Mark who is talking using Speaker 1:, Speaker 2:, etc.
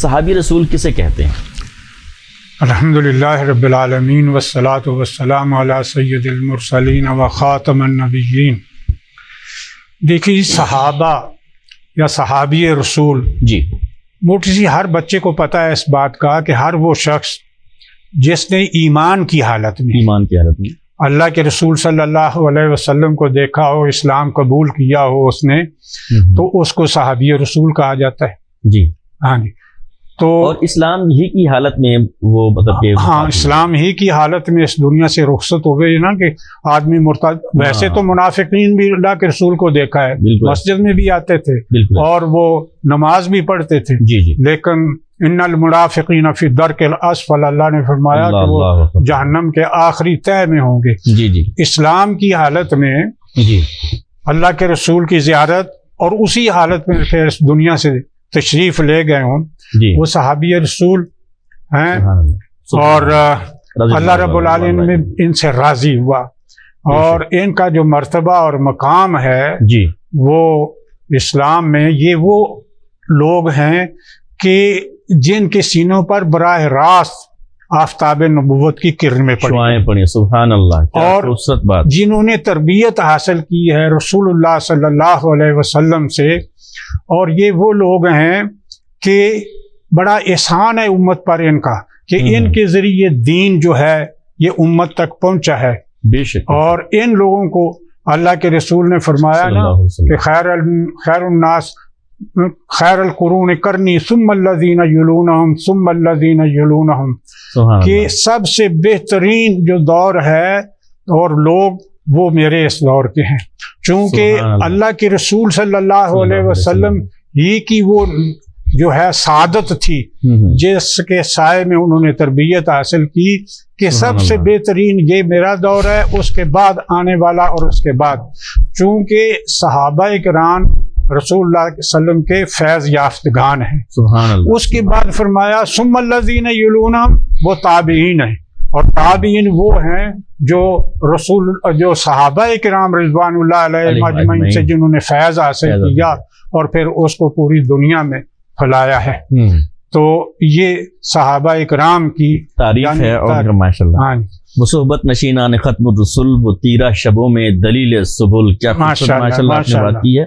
Speaker 1: صحابی رسول کسے کہتے ہیں؟
Speaker 2: الحمدللہ رب العالمین والصلاة والسلام علی سید المرسلین و خاتم النبیین۔ دیکھیے صحابہ یا صحابی رسول،
Speaker 1: جی
Speaker 2: موٹی سی ہر بچے کو پتہ ہے اس بات کا کہ ہر وہ شخص جس نے ایمان کی حالت میں اللہ کے رسول صلی اللہ علیہ وسلم کو دیکھا ہو، اسلام قبول کیا ہو اس نے، تو اس کو صحابی رسول کہا جاتا ہے۔
Speaker 1: جی
Speaker 2: ہاں جی، تو
Speaker 1: اور اسلام ہی کی حالت میں وہ مطلب کہ
Speaker 2: ہاں اسلام ہی کی حالت میں اس دنیا سے رخصت ہو گئی نا، کہ آدمی مرتد۔ ویسے تو منافقین بھی اللہ کے رسول کو دیکھا ہے، مسجد میں بھی آتے تھے اور وہ نماز بھی پڑھتے تھے، لیکن ان المنافقین فی الدرک الاسفل، اللہ نے فرمایا کہ وہ جہنم کے آخری تہہ میں ہوں گے۔ اسلام کی حالت میں اللہ کے رسول کی زیارت اور اسی حالت میں پھر اس دنیا سے تشریف لے گئے ہوں، وہ صحابی رسول ہیں، اور اللہ رب العالمین میں ان سے راضی ہوا، اور ان کا جو مرتبہ اور مقام ہے وہ اسلام میں، یہ وہ لوگ ہیں کہ جن کے سینوں پر براہ راست آفتاب نبوت کی کرنیں
Speaker 1: پڑی، سبحان اللہ،
Speaker 2: اور جنہوں نے تربیت حاصل کی ہے رسول اللہ صلی اللہ علیہ وسلم سے، اور یہ وہ لوگ ہیں کہ بڑا احسان ہے امت پر ان کا کہ ان کے ذریعے دین جو ہے یہ امت تک پہنچا ہے۔
Speaker 1: بے شک، اور
Speaker 2: ان لوگوں کو اللہ کے رسول نے فرمایا نا کہ خیر الناس خیر القرون کرنی ثم الذین یلونہم ثم الذین یلونہم، کہ سب سے بہترین جو دور ہے اور لوگ وہ میرے اس دور کے ہیں، چونکہ اللہ کے رسول صلی اللہ علیہ وسلم ہی کی وہ جو ہے سعادت تھی جس کے سائے میں انہوں نے تربیت حاصل کی کہ سب سے بہترین یہ میرا دور ہے، اس کے بعد آنے والا اور اس کے بعد، چونکہ صحابہ کرام رسول اللہ علیہ وسلم کے فیض یافتگان ہیں۔
Speaker 1: سبحان اللہ۔
Speaker 2: اس کے بعد فرمایا ثم الذین یلونہم، وہ تابعین ہیں، اور تابعین وہ ہیں جو صحابہ کرام رضوان اللہ علیہ مجمعین سے جنہوں نے فیض حاصل کیا اور پھر اس کو پوری دنیا میں پھیلایا ہے۔ تو یہ صحابہ کرام کی
Speaker 1: تاریخ ہے، اور ماشاءاللہ وہ صحبت نشینان ختم الرسول، وہ تیرہ شبوں میں دلیل سبل، کیا ماشاءاللہ آپ نے بات کی ہے۔